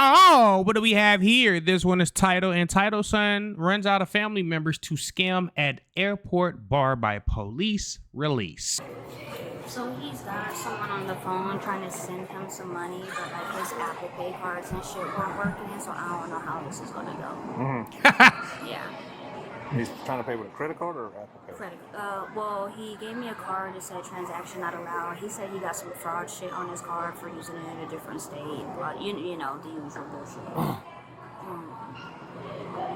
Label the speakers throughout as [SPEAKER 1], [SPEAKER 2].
[SPEAKER 1] Oh, what do we have here? This one is Title, and Title son runs out of family members to scam at airport bar by police release.
[SPEAKER 2] So he's got someone on the phone trying to send him some money, but like his Apple Pay cards and shit weren't working, so I don't know how this is gonna go. Yeah.
[SPEAKER 3] He's trying to pay with a credit card or Apple Pay?
[SPEAKER 2] Credit. Well, he gave me a card that said transaction not allowed. He said he got some fraud shit on his card for using it in a different state. But you know, the usual bullshit.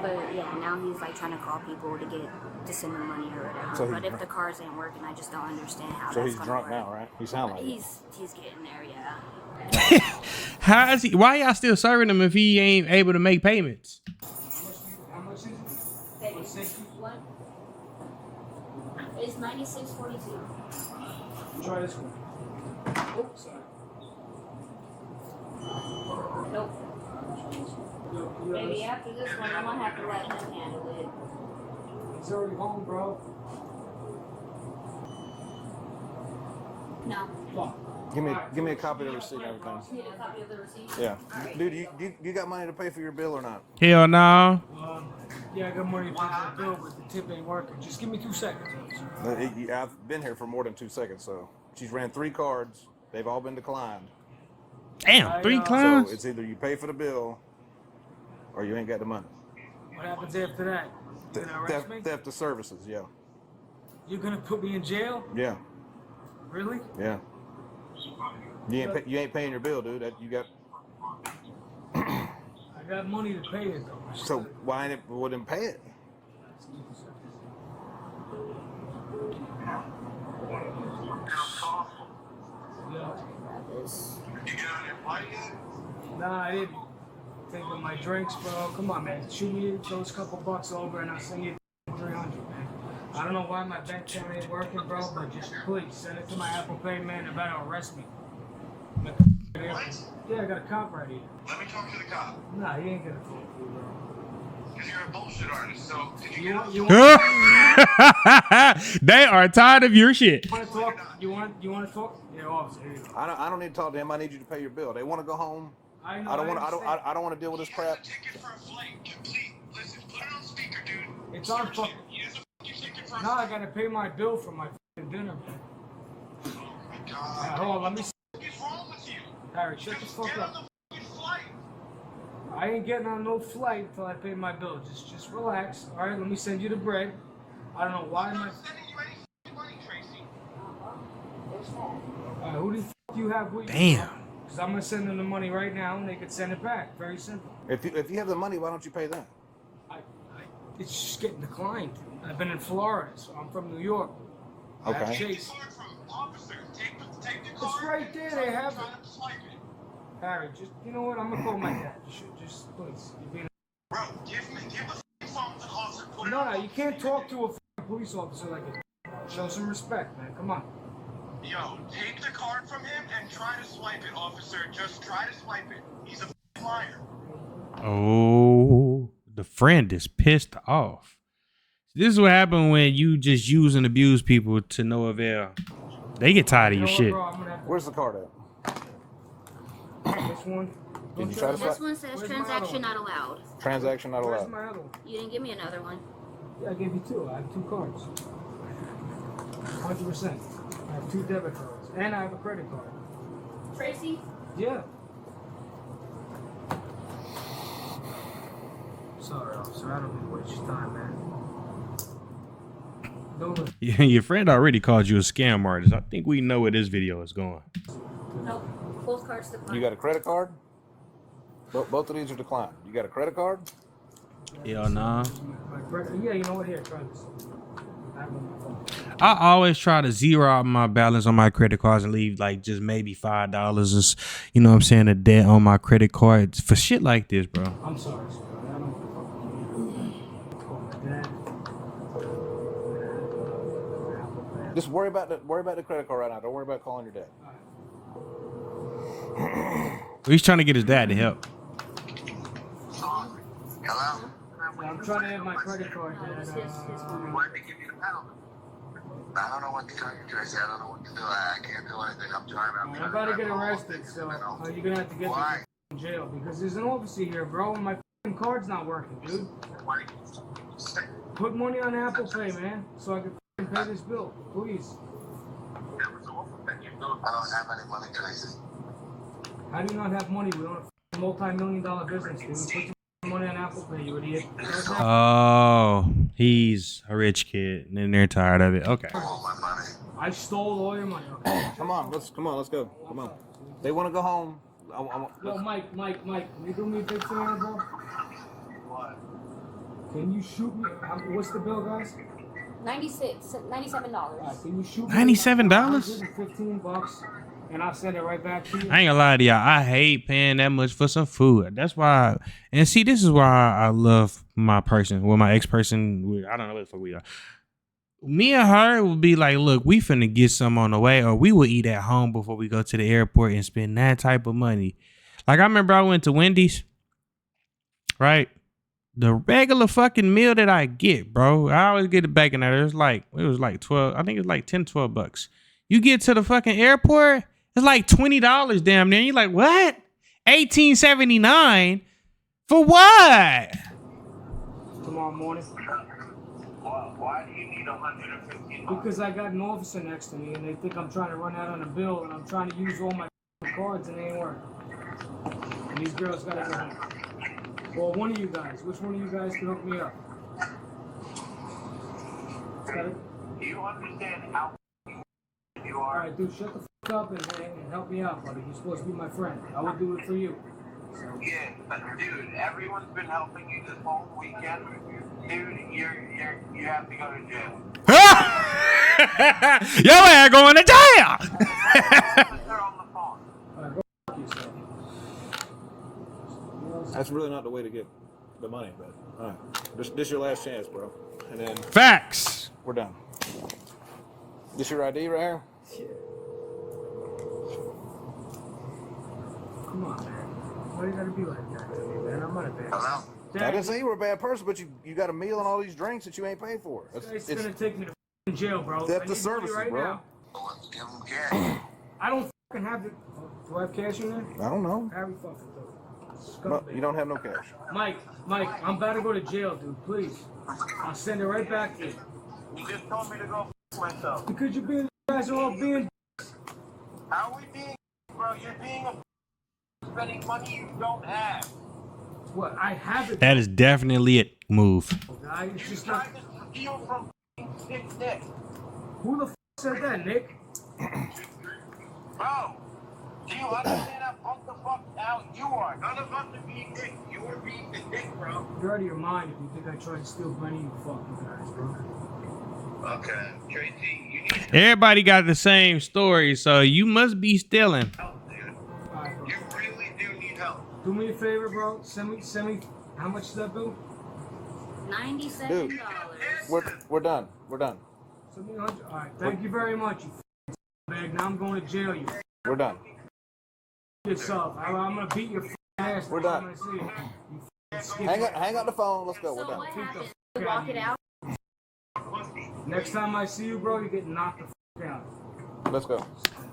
[SPEAKER 2] But yeah, now he's like trying to call people to send him money or whatever.
[SPEAKER 3] So
[SPEAKER 2] but if the cards ain't working, I just don't understand how.
[SPEAKER 3] So
[SPEAKER 2] that's
[SPEAKER 3] he's
[SPEAKER 2] gonna
[SPEAKER 3] drunk
[SPEAKER 2] work.
[SPEAKER 3] now, right? He sounds like
[SPEAKER 2] he's getting there, yeah.
[SPEAKER 1] How is he? Why y'all still serving him if he ain't able to make payments?
[SPEAKER 4] How much is it?
[SPEAKER 2] What? It's 96.42.
[SPEAKER 4] Try this one. Oh, sorry.
[SPEAKER 2] Nope.
[SPEAKER 4] Yo,
[SPEAKER 2] Maybe after this one, I'm gonna have to let him handle it.
[SPEAKER 4] he's already home, bro.
[SPEAKER 2] No.
[SPEAKER 4] Fuck.
[SPEAKER 3] Give me a copy of the receipt and everything.
[SPEAKER 2] You need a copy of the receipt?
[SPEAKER 3] Yeah.
[SPEAKER 2] Alright.
[SPEAKER 3] Dude, you got money to pay for your bill or not?
[SPEAKER 1] Hell no.
[SPEAKER 4] Yeah, I got money to pay for the bill, but the tip ain't working. Just give me 2 seconds. Officer.
[SPEAKER 3] I've been here for more than 2 seconds, so she's ran 3 cards. They've all been declined.
[SPEAKER 1] Damn, 3
[SPEAKER 4] So,
[SPEAKER 1] clowns.
[SPEAKER 3] So it's either you pay for the bill or you ain't got the money.
[SPEAKER 4] What happens after that? You gonna arrest me?
[SPEAKER 3] Theft of services, yeah.
[SPEAKER 4] You're gonna put me in jail?
[SPEAKER 3] Yeah,
[SPEAKER 4] Really?
[SPEAKER 3] yeah. You ain't paying your bill, dude. That you got.
[SPEAKER 4] I got money to pay it though.
[SPEAKER 3] So why ain't it? Wouldn't pay it?
[SPEAKER 4] Nah, I didn't think of my drinks, bro. Come on, man. Shoot me those couple bucks over and I'll send you 300, man. I don't know why my bank account ain't working, bro, but just please send it to my Apple Pay, man. They're about to arrest me.
[SPEAKER 5] What?
[SPEAKER 4] Yeah, I got a cop right here.
[SPEAKER 5] Let me talk to the cop.
[SPEAKER 4] Nah, he ain't gonna talk to you, bro.
[SPEAKER 5] Because you're a bullshit artist, so did you get out?
[SPEAKER 4] You
[SPEAKER 1] They are tired of your shit.
[SPEAKER 4] want to talk? You want to talk? Yeah, officer. Here you go.
[SPEAKER 3] I don't need to talk to him. I need you to pay your bill. They want to go home.
[SPEAKER 4] I know.
[SPEAKER 3] I don't want
[SPEAKER 4] understand.
[SPEAKER 3] I don't want to deal with this
[SPEAKER 5] He
[SPEAKER 3] crap.
[SPEAKER 5] has a ticket for a flight. Complete. Listen, put it on speaker, dude.
[SPEAKER 4] It's on
[SPEAKER 5] Search
[SPEAKER 4] fuck-
[SPEAKER 5] it. He has a fucking ticket for a
[SPEAKER 4] Now I
[SPEAKER 5] flight.
[SPEAKER 4] gotta pay my bill for my fucking dinner, man.
[SPEAKER 5] Oh my god.
[SPEAKER 4] Hold on, let me.
[SPEAKER 5] What is wrong with you?
[SPEAKER 4] Harry, shut the
[SPEAKER 5] Just
[SPEAKER 4] fuck
[SPEAKER 5] get
[SPEAKER 4] up.
[SPEAKER 5] on the fucking flight.
[SPEAKER 4] I ain't getting on no flight until I pay my bill. Just relax. All right, let me send you the bread. I don't know why
[SPEAKER 5] I'm
[SPEAKER 4] my.
[SPEAKER 5] not sending you any fucking money, Tracy.
[SPEAKER 4] Who the f you have with you?
[SPEAKER 1] Damn.
[SPEAKER 4] Because I'm gonna send them the money right now, and they could send it back. Very simple.
[SPEAKER 3] If you have the money, why don't you pay them?
[SPEAKER 4] It's just getting declined. I've been in Florida, so I'm from New York. I have
[SPEAKER 3] Okay.
[SPEAKER 4] Chase.
[SPEAKER 5] Take the card from officer. Take the
[SPEAKER 4] It's
[SPEAKER 5] card.
[SPEAKER 4] right there. They have
[SPEAKER 5] Try
[SPEAKER 4] it.
[SPEAKER 5] to swipe it.
[SPEAKER 4] Harry, just you know what? I'm gonna call my dad. Just please. You're being
[SPEAKER 5] Bro, give the fucking phone to the officer. Put it
[SPEAKER 4] No,
[SPEAKER 5] on
[SPEAKER 4] you can't talk to a f***ing police officer like that. Show some respect, man. Come on.
[SPEAKER 5] Yo, take the card from him and try to swipe it, officer. Just try to swipe it. He's a fucking liar.
[SPEAKER 1] Oh, the friend is pissed off. This is what happened when you just use and abuse people to no avail. They get tired of
[SPEAKER 4] You
[SPEAKER 1] your
[SPEAKER 4] know what,
[SPEAKER 1] shit.
[SPEAKER 4] bro? I'm gonna have
[SPEAKER 3] Where's the card at?
[SPEAKER 4] this one.
[SPEAKER 3] Did you try to
[SPEAKER 2] This
[SPEAKER 3] swipe?
[SPEAKER 2] one says
[SPEAKER 4] Where's my
[SPEAKER 2] transaction
[SPEAKER 4] other
[SPEAKER 2] not allowed.
[SPEAKER 3] Transaction not
[SPEAKER 4] Where's
[SPEAKER 3] allowed.
[SPEAKER 4] my other one?
[SPEAKER 2] You didn't give me another one.
[SPEAKER 4] Yeah, I gave you 2. I have 2 cards. 100%. I have 2 debit cards. And I have a credit card.
[SPEAKER 2] Tracy?
[SPEAKER 4] Yeah. Sorry, officer. I don't mean to waste your time, man. Don't look.
[SPEAKER 1] Your friend already called you a scam artist. I think we know where this video is going.
[SPEAKER 2] Nope. Both cards declined.
[SPEAKER 3] You got a credit card? Both of these are declined. You got a credit card?
[SPEAKER 1] Hell nah.
[SPEAKER 4] My credit. Yeah, you know what? Here, try this. I have it on my phone.
[SPEAKER 1] I always try to zero out my balance on my credit cards and leave like just maybe $5 or, you know what I'm saying, a debt on my credit card for shit like this, bro.
[SPEAKER 4] I'm sorry, sir. I don't call my dad.
[SPEAKER 3] Just worry about the credit card right now. Don't worry about calling your dad.
[SPEAKER 1] He's trying to get his dad to help.
[SPEAKER 5] Hello?
[SPEAKER 4] I'm trying to have my credit card.
[SPEAKER 2] His phone.
[SPEAKER 5] Why did they give you the penalty? I don't know what to tell you, Tracy. I don't know what to do. I can't do anything. I'm trying.
[SPEAKER 4] I'm about to get arrested, so you're gonna have to get
[SPEAKER 5] Why?
[SPEAKER 4] jail because there's an officer here, bro, and my card's not working, dude. Put money on Apple Pay, man, so I can pay this bill, please.
[SPEAKER 5] I don't have any money, Tracy.
[SPEAKER 4] How do you not have money? We own a multi-million-dollar business, dude. Put your money on Apple Pay, you idiot.
[SPEAKER 1] Oh, he's a rich kid, and then they're tired of it. Okay.
[SPEAKER 5] All my money.
[SPEAKER 4] I stole all your money. Okay.
[SPEAKER 3] Come on, let's go. Come on. They want to go home.
[SPEAKER 4] Yo, Mike, can you do me a big favor, bro?
[SPEAKER 5] What?
[SPEAKER 4] Can you shoot me? What's the bill, guys?
[SPEAKER 2] $97.
[SPEAKER 4] Alright, can you shoot me
[SPEAKER 1] $97?
[SPEAKER 4] $115, and I'll send it right back to you.
[SPEAKER 1] I ain't gonna lie to y'all. I hate paying that much for some food. That's why. And see, this is why I love my person. Well, my ex-person. I don't know what the fuck we are. Me and her would be like, look, we finna get some on the way, or we will eat at home before we go to the airport and spend that type of money. Like, I remember I went to Wendy's, right? The regular fucking meal that I get, bro, I always get the bacon there. It was like 12, I think it's like 10, 12 bucks. You get to the fucking airport, it's like $20 damn near. You're like, what? $18.79 for what?
[SPEAKER 4] Tomorrow morning.
[SPEAKER 5] Why do you need $115?
[SPEAKER 4] Because I got an officer next to me, and they think I'm trying to run out on a bill, and I'm trying to use all my cards, and they ain't working. And these girls gotta go home. Well, one of you guys. Which one of you guys can hook me up?
[SPEAKER 5] Do you understand how you
[SPEAKER 4] All
[SPEAKER 5] are?
[SPEAKER 4] right, dude, shut the fuck up and help me out, buddy. You're supposed to be my friend. I would do it for you.
[SPEAKER 5] Yeah, but dude, everyone's been helping you this whole weekend. Dude, you have to go to jail.
[SPEAKER 1] Yo, ass going to jail.
[SPEAKER 5] They're on the phone.
[SPEAKER 4] All right, go fuck yourself.
[SPEAKER 3] That's really not the way to get the money, but all right. This your last chance, bro. And then
[SPEAKER 1] Facts.
[SPEAKER 3] we're done. This your ID right here?
[SPEAKER 4] Come on, man. Why you gotta be like that to me, man? I'm not a bad
[SPEAKER 5] Hello?
[SPEAKER 3] I didn't say you were a bad person, but you got a meal and all these drinks that you ain't paid for.
[SPEAKER 4] It's gonna take me to f***ing jail, bro.
[SPEAKER 3] Theft
[SPEAKER 4] I
[SPEAKER 3] of
[SPEAKER 4] need
[SPEAKER 3] services,
[SPEAKER 4] money right
[SPEAKER 3] bro.
[SPEAKER 4] now.
[SPEAKER 5] Let's give them cash.
[SPEAKER 4] I don't fucking have the. Do I have cash in there?
[SPEAKER 3] I don't know.
[SPEAKER 4] Harry fucking do.
[SPEAKER 3] No,
[SPEAKER 4] Scumbag.
[SPEAKER 3] you don't have no cash.
[SPEAKER 4] Mike, I'm about to go to jail, dude. Please. I'll send it right back to you.
[SPEAKER 5] You just told me to go f myself.
[SPEAKER 4] Because you guys are all being.
[SPEAKER 5] How are we being, bro? You're being a spending money you don't have.
[SPEAKER 4] What? I have it.
[SPEAKER 1] That is definitely a move.
[SPEAKER 4] Guy. It's
[SPEAKER 5] You
[SPEAKER 4] just not.
[SPEAKER 5] tried to steal from Nick Nick.
[SPEAKER 4] Who the f said that, Nick?
[SPEAKER 5] Bro, do you understand how fucked the fuck out you are? None of us are being Nick. You are being the Nick, bro.
[SPEAKER 4] You're out of your mind if you think I tried to steal money, you fucking guys, bro.
[SPEAKER 5] Okay, Tracy, you need
[SPEAKER 1] Everybody got the same story, so you must be stealing.
[SPEAKER 5] help, dude.
[SPEAKER 4] Alright, bro.
[SPEAKER 5] You really do need help.
[SPEAKER 4] Do me a favor, bro. Send me. How much is that bill?
[SPEAKER 2] $97.
[SPEAKER 3] Dude. We're done. We're done.
[SPEAKER 4] Send me 100. Alright, thank you very much, you bag. Now I'm going to jail, you
[SPEAKER 3] We're done.
[SPEAKER 4] yourself. I'm gonna beat your ass.
[SPEAKER 3] We're
[SPEAKER 4] next
[SPEAKER 3] done.
[SPEAKER 4] time I see you. You skip
[SPEAKER 3] Hang up the phone. Let's go.
[SPEAKER 2] So
[SPEAKER 3] We're done.
[SPEAKER 2] what
[SPEAKER 4] Keep the
[SPEAKER 2] happens?
[SPEAKER 4] f-
[SPEAKER 2] You walk it out?
[SPEAKER 4] Next time I see you, bro, you get knocked the f out.
[SPEAKER 3] Let's go.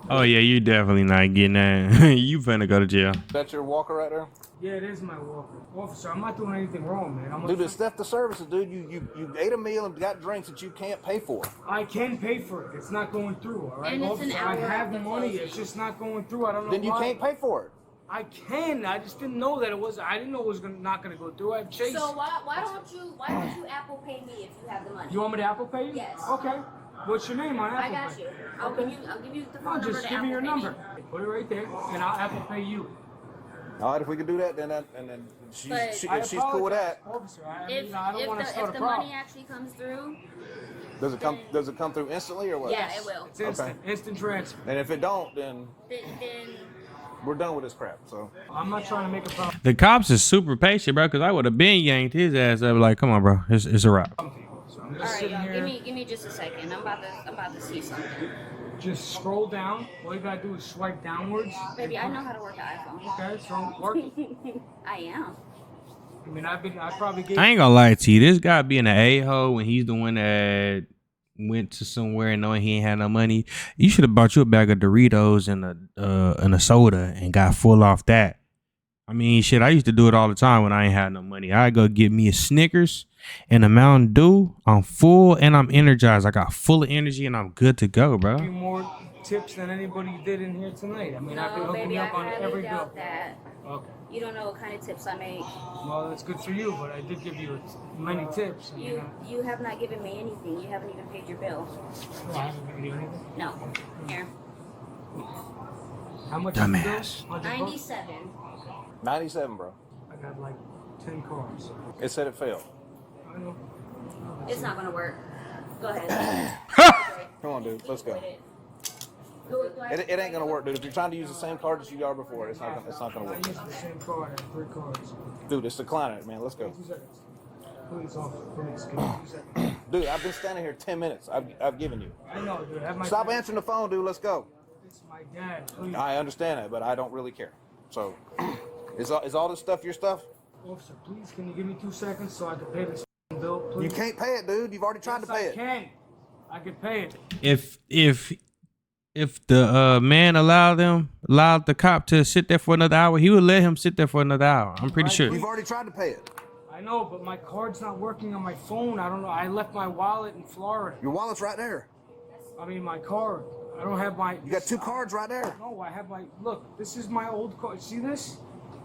[SPEAKER 1] Oh yeah, you definitely not getting that. You finna go to jail.
[SPEAKER 3] That's your walker right there?
[SPEAKER 4] Yeah, it is my walker. Officer, I'm not doing anything wrong, man.
[SPEAKER 3] Dude, it's theft of services, dude. You ate a meal and got drinks that you can't pay for.
[SPEAKER 4] I can pay for it. It's not going through, all right?
[SPEAKER 2] And it's an
[SPEAKER 4] Officer, I
[SPEAKER 2] hour
[SPEAKER 4] have
[SPEAKER 2] after
[SPEAKER 4] money.
[SPEAKER 2] closing.
[SPEAKER 4] It's just not going through. I don't know
[SPEAKER 3] Then you
[SPEAKER 4] why.
[SPEAKER 3] can't pay for it.
[SPEAKER 4] I can. I just didn't know that it was. I didn't know it was not gonna go through. I have Chase.
[SPEAKER 2] So why don't you Apple Pay me if you have the money?
[SPEAKER 4] You want me to Apple Pay you?
[SPEAKER 2] Yes.
[SPEAKER 4] Okay. What's your name on
[SPEAKER 2] I
[SPEAKER 4] Apple
[SPEAKER 2] got
[SPEAKER 4] Pay?
[SPEAKER 2] you. I'll give you the phone
[SPEAKER 4] No,
[SPEAKER 2] number
[SPEAKER 4] just
[SPEAKER 2] to
[SPEAKER 4] give
[SPEAKER 2] Apple
[SPEAKER 4] me your
[SPEAKER 2] Pay
[SPEAKER 4] number. Put it right there, and I'll Apple Pay you.
[SPEAKER 3] All right, if we can do that, then she's,
[SPEAKER 2] But-
[SPEAKER 3] if she's cool with that,
[SPEAKER 4] Officer, I
[SPEAKER 2] If,
[SPEAKER 4] don't want to start
[SPEAKER 2] if
[SPEAKER 4] a
[SPEAKER 2] the money
[SPEAKER 4] problem.
[SPEAKER 2] actually comes through,
[SPEAKER 3] does it come through instantly or what?
[SPEAKER 2] yeah, it will.
[SPEAKER 4] It's instant, instant transfer.
[SPEAKER 3] And if it don't, then
[SPEAKER 2] Then
[SPEAKER 3] we're done with this crap. So
[SPEAKER 4] I'm not trying to make a problem.
[SPEAKER 1] The cops is super patient, bro, because I would have been yanked his ass up. Like, come on, bro, it's a wrap.
[SPEAKER 4] So I'm
[SPEAKER 2] all
[SPEAKER 4] just
[SPEAKER 2] right,
[SPEAKER 4] sitting
[SPEAKER 2] y'all.
[SPEAKER 4] here.
[SPEAKER 2] Give me just a second. I'm about to see something.
[SPEAKER 4] Just scroll down. All you gotta do is swipe downwards.
[SPEAKER 2] Baby, I know how to work an iPhone.
[SPEAKER 4] Okay, so work.
[SPEAKER 2] I am.
[SPEAKER 4] I mean, I probably gave.
[SPEAKER 1] I ain't gonna lie to you. This guy being an a-hole when he's the one that went to somewhere and knowing he ain't had no money. You should have bought you a bag of Doritos and a soda and got full off that. I mean, shit, I used to do it all the time when I ain't had no money. I go get me a Snickers and a Mountain Dew. I'm full and I'm energized. I got full of energy and I'm good to go,
[SPEAKER 4] A
[SPEAKER 1] bro.
[SPEAKER 4] few more tips than anybody did in here tonight. I mean, I've been
[SPEAKER 2] No,
[SPEAKER 4] hooking
[SPEAKER 2] baby,
[SPEAKER 4] you
[SPEAKER 2] I
[SPEAKER 4] up on
[SPEAKER 2] highly
[SPEAKER 4] every bill.
[SPEAKER 2] doubt that.
[SPEAKER 4] Okay.
[SPEAKER 2] You don't know what kind of tips I make.
[SPEAKER 4] Well, that's good for you, but I did give you many tips. And,
[SPEAKER 2] You have not given me anything. You haven't even paid your bill.
[SPEAKER 4] I haven't given you anything.
[SPEAKER 2] No. Here.
[SPEAKER 4] How much
[SPEAKER 1] Dumbass.
[SPEAKER 4] is the bill? $100?
[SPEAKER 2] 97.
[SPEAKER 3] 97, bro.
[SPEAKER 4] I got like 10 cars.
[SPEAKER 3] It said it failed.
[SPEAKER 4] I know.
[SPEAKER 2] It's not gonna work. Go ahead.
[SPEAKER 3] Come on, dude. Let's go.
[SPEAKER 2] Do I-
[SPEAKER 3] It ain't gonna work, dude. If you're trying to use the same card as you are before, it's not gonna
[SPEAKER 4] I
[SPEAKER 3] work.
[SPEAKER 4] used the same card. I have 3 cards.
[SPEAKER 3] Dude, it's declining it, man. Let's go.
[SPEAKER 4] 2 seconds. Please, officer. Please, give me 2 seconds.
[SPEAKER 3] Dude, I've been standing here 10 minutes. I've given you.
[SPEAKER 4] I know, dude. Have my
[SPEAKER 3] Stop
[SPEAKER 4] dad.
[SPEAKER 3] answering the phone, dude. Let's go.
[SPEAKER 4] It's my dad. Please.
[SPEAKER 3] I understand that, but I don't really care. So, is all this stuff your stuff?
[SPEAKER 4] Officer, please, can you give me 2 seconds so I can pay this bill, please?
[SPEAKER 3] You can't pay it, dude. You've already tried to pay
[SPEAKER 4] I
[SPEAKER 3] it.
[SPEAKER 4] can. I can pay it.
[SPEAKER 1] If the man allowed the cop to sit there for another hour, he would let him sit there for another hour. I'm pretty
[SPEAKER 4] Right,
[SPEAKER 1] sure.
[SPEAKER 3] You've already tried to pay it.
[SPEAKER 4] I know, but my card's not working on my phone. I don't know. I left my wallet in Florida.
[SPEAKER 3] Your wallet's right there.
[SPEAKER 4] I mean, my card. I don't have my.
[SPEAKER 3] You got 2 cards right there.
[SPEAKER 4] No, I have my. Look, this is my old card. See this?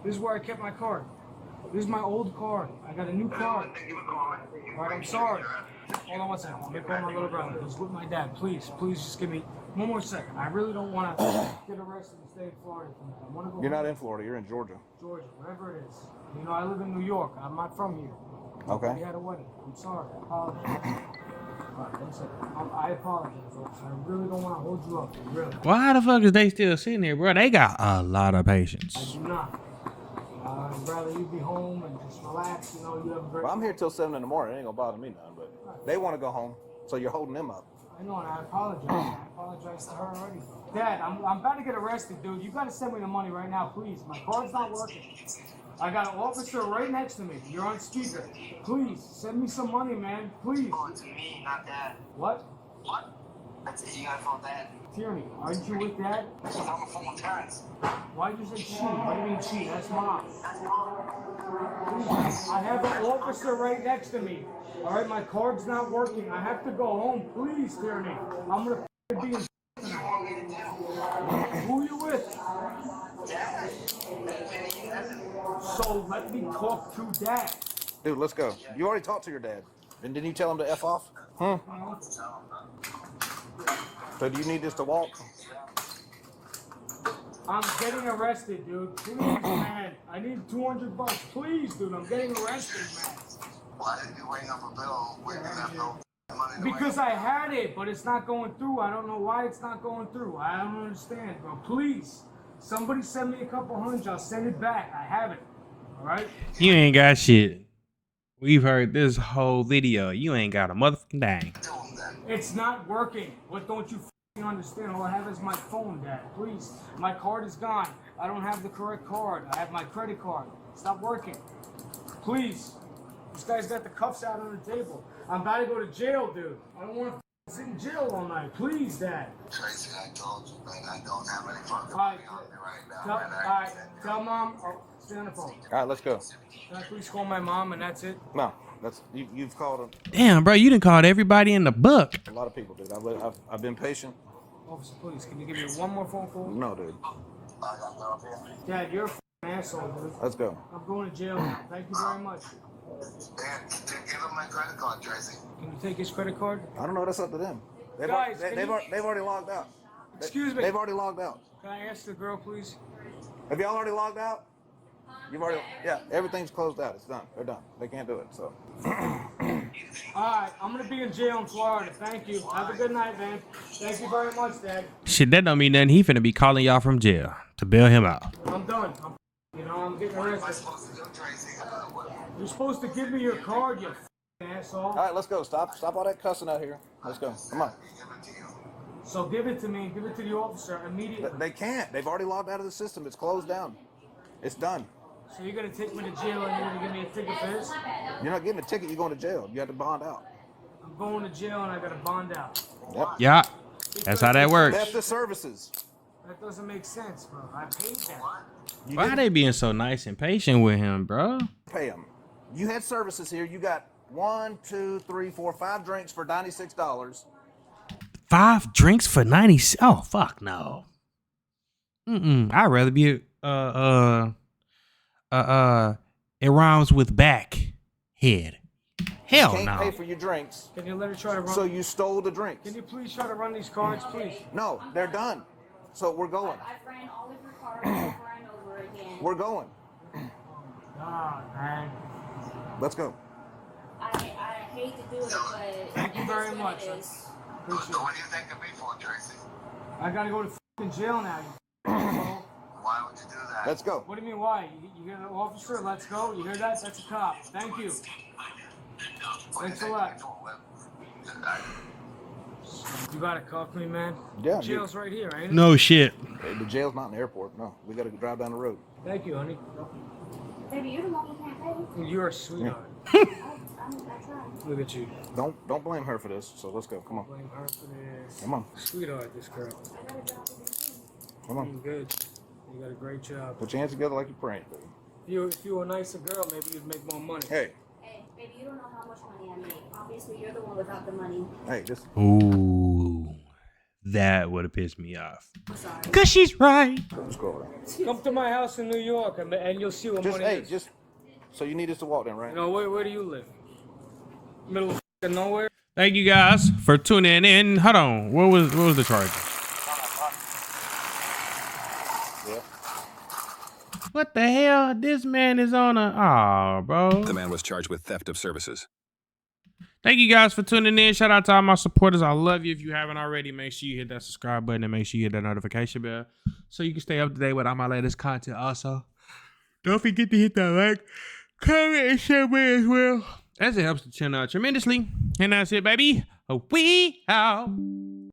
[SPEAKER 4] This is where I kept my card. This is my old card. I got a new card. All right, I'm sorry. Hold on one second. Let me call my little brother. He's with my dad. Please just give me one more second. I really don't want to get arrested and stay in Florida. I want to go
[SPEAKER 3] You're not
[SPEAKER 4] home.
[SPEAKER 3] in Florida. You're in Georgia.
[SPEAKER 4] Georgia, wherever it is. You know, I live in New York. I'm not from here.
[SPEAKER 3] Okay.
[SPEAKER 4] We had a wedding. I'm sorry. I apologize. All right, one second. I apologize, officer. I really don't want to hold you up. Really.
[SPEAKER 1] Why the fuck is they still sitting there, bro? They got a lot of patience.
[SPEAKER 4] I do not. I'd rather you be home and just relax. You know, you have a great.
[SPEAKER 3] Well, I'm here till 7 in the morning. It ain't gonna bother me none, but they want to go home, so you're holding them up.
[SPEAKER 4] I know, and I apologize. I apologize to her already. Dad, I'm about to get arrested, dude. You gotta send me the money right now, please. My card's not working. I got an officer right next to me. You're on speaker. Please, send me some money, man. Please.
[SPEAKER 5] Oh, it's me, not Dad.
[SPEAKER 4] What?
[SPEAKER 5] What? That's it. You gotta phone Dad.
[SPEAKER 4] Tierney, aren't you with Dad?
[SPEAKER 5] I'm a phone Terrence.
[SPEAKER 4] Why'd you say she? What do you mean she? That's Mom.
[SPEAKER 5] That's Mom.
[SPEAKER 4] I have an officer right next to me. All right, my card's not working. I have to go home. Please, Tierney. I'm gonna be in.
[SPEAKER 5] What do you want me to do?
[SPEAKER 4] Who you with?
[SPEAKER 5] Dad?
[SPEAKER 4] So let me talk to Dad.
[SPEAKER 3] Dude, let's go. You already talked to your dad. And didn't you tell him to F off? Huh? So do you need this to walk?
[SPEAKER 4] I'm getting arrested, dude. Please, man. I need $200. Please, dude. I'm getting arrested, man.
[SPEAKER 5] Why did you ring up a bill when you have no money to
[SPEAKER 4] Because I had it, but it's not going through. I don't know why it's not going through. I don't understand, bro. Please, somebody send me a couple hundred. I'll send it back. I have it. All right?
[SPEAKER 1] You ain't got shit. We've heard this whole video. You ain't got a motherfucking dang.
[SPEAKER 5] do them then?
[SPEAKER 4] It's not working. What don't you f***ing understand? All I have is my phone, Dad. Please. My card is gone. I don't have the correct card. I have my credit card. It's not working. Please. This guy's got the cuffs out on the table. I'm about to go to jail, dude. I don't want to sit in jail all night. Please, Dad.
[SPEAKER 5] Tracy, I told you, man, I don't have any fucking
[SPEAKER 4] All right.
[SPEAKER 5] money on me right now,
[SPEAKER 4] Tell,
[SPEAKER 5] man.
[SPEAKER 4] all right. Tell Mom. Oh, stay on the phone.
[SPEAKER 3] All right, let's go.
[SPEAKER 4] Can I please call my mom and that's it?
[SPEAKER 3] No, that's you've called
[SPEAKER 1] Damn, bro, you done called everybody in the book.
[SPEAKER 3] a lot of people, dude. I've been patient.
[SPEAKER 4] Officer, please, can you give me one more phone call?
[SPEAKER 3] No, dude.
[SPEAKER 5] I got no idea.
[SPEAKER 4] Dad, you're a f***ing asshole, dude.
[SPEAKER 3] Let's go.
[SPEAKER 4] I'm going to jail now. Thank you very much.
[SPEAKER 5] Man, give him my credit card, Tracy.
[SPEAKER 4] Can you take his credit card?
[SPEAKER 3] I don't know. That's up to them. They've,
[SPEAKER 4] Guys,
[SPEAKER 3] al-
[SPEAKER 4] can
[SPEAKER 3] they've,
[SPEAKER 4] you-
[SPEAKER 3] al- they've already logged out.
[SPEAKER 4] Excuse me.
[SPEAKER 3] They've already logged out.
[SPEAKER 4] Can I ask the girl, please?
[SPEAKER 3] Have y'all already logged out? You've already. Yeah, everything's closed out. It's done. They're done. They can't do it. So.
[SPEAKER 4] All right, I'm gonna be in jail in Florida. Thank you. Have a good night, man. Thank you very much, Dad.
[SPEAKER 1] Shit, that don't mean nothing. He finna be calling y'all from jail to bail him out.
[SPEAKER 4] I'm done. I'm getting
[SPEAKER 5] What am I
[SPEAKER 4] arrested.
[SPEAKER 5] supposed to do, Tracy? What?
[SPEAKER 4] You're supposed to give me your card, you f***ing asshole.
[SPEAKER 3] All right, let's go. Stop all that cussing out here. Let's go. Come on.
[SPEAKER 5] Give it to you.
[SPEAKER 4] So give it to me. Give it to the officer immediately.
[SPEAKER 3] They can't. They've already logged out of the system. It's closed down. It's done.
[SPEAKER 4] So you're gonna take me to jail and you're gonna give me a ticket for this?
[SPEAKER 3] You're not getting a ticket. You're going to jail. You have to bond out.
[SPEAKER 4] I'm going to jail and I gotta bond out.
[SPEAKER 3] Yep.
[SPEAKER 1] Yeah, that's how that works.
[SPEAKER 3] Theft of services.
[SPEAKER 4] That doesn't make sense, bro. I paid that.
[SPEAKER 3] You
[SPEAKER 1] Why
[SPEAKER 3] didn't
[SPEAKER 1] they being so nice and patient with him, bro?
[SPEAKER 3] pay them. You had services here. You got 1, 2, 3, 4, 5 drinks for $96.
[SPEAKER 1] 5 drinks for 90. Oh fuck no. I'd rather be it rhymes with back head. Hell
[SPEAKER 3] Can't
[SPEAKER 1] no.
[SPEAKER 3] pay for your drinks,
[SPEAKER 4] Can you let her try to run?
[SPEAKER 3] so you stole the drinks.
[SPEAKER 4] Can you please try to run these cards, please?
[SPEAKER 3] No, they're done. So we're going.
[SPEAKER 2] I've ran all of your cards over and over again.
[SPEAKER 3] We're going.
[SPEAKER 4] Ah, man.
[SPEAKER 3] Let's go.
[SPEAKER 2] I hate to do it, but
[SPEAKER 4] Thank you
[SPEAKER 2] it
[SPEAKER 4] very
[SPEAKER 2] is what
[SPEAKER 4] much.
[SPEAKER 2] it is.
[SPEAKER 4] Appreciate
[SPEAKER 5] So
[SPEAKER 4] it.
[SPEAKER 5] what do you think of me for, Tracy?
[SPEAKER 4] I gotta go to fucking jail now. You asshole.
[SPEAKER 5] Why would you do that?
[SPEAKER 3] Let's go.
[SPEAKER 4] What do you mean, why? You hear the officer? Let's go. You hear that? That's a cop. Thank you. Thanks a lot. You gotta cuff me, man.
[SPEAKER 3] Yeah,
[SPEAKER 4] Jail's right here, ain't it?
[SPEAKER 1] No shit.
[SPEAKER 3] The jail's not in the airport. No, we got to drive down the road.
[SPEAKER 4] Thank you, honey.
[SPEAKER 2] Baby, you're the one who can't pay.
[SPEAKER 4] You're a sweetheart.
[SPEAKER 2] I tried.
[SPEAKER 4] Look at you.
[SPEAKER 3] Don't blame her for this. So let's go. Come on.
[SPEAKER 4] Blame her for this.
[SPEAKER 3] Come on.
[SPEAKER 4] Sweetheart, this girl.
[SPEAKER 3] Come on.
[SPEAKER 4] You're good. You got a great job.
[SPEAKER 3] Put your hands together like you're praying, baby.
[SPEAKER 4] If you were a nicer girl, maybe you'd make more money.
[SPEAKER 3] Hey,
[SPEAKER 2] Hey, baby, you don't know how much money I make. Obviously, you're the one without the money.
[SPEAKER 3] hey, just
[SPEAKER 1] Ooh, that would have pissed me off.
[SPEAKER 2] I'm sorry.
[SPEAKER 1] Cause she's right.
[SPEAKER 3] let's go over
[SPEAKER 4] Come to my house in New York, and you'll see what
[SPEAKER 3] there.
[SPEAKER 4] money is.
[SPEAKER 3] Just so you need us to walk then, right?
[SPEAKER 4] You know, where do you live? Middle of fucking nowhere?
[SPEAKER 1] Thank you guys for tuning in. Hold on. What was the charge?
[SPEAKER 3] Yeah.
[SPEAKER 1] What the hell? This man is on a bro.
[SPEAKER 6] The man was charged with theft of services.
[SPEAKER 1] Thank you guys for tuning in. Shout out to all my supporters. I love you. If you haven't already, make sure you hit that subscribe button and make sure you hit that notification bell so you can stay up to date with all my latest content. Also, don't forget to hit that like, comment, and share with as well, as it helps the channel out tremendously. And that's it, baby. We out.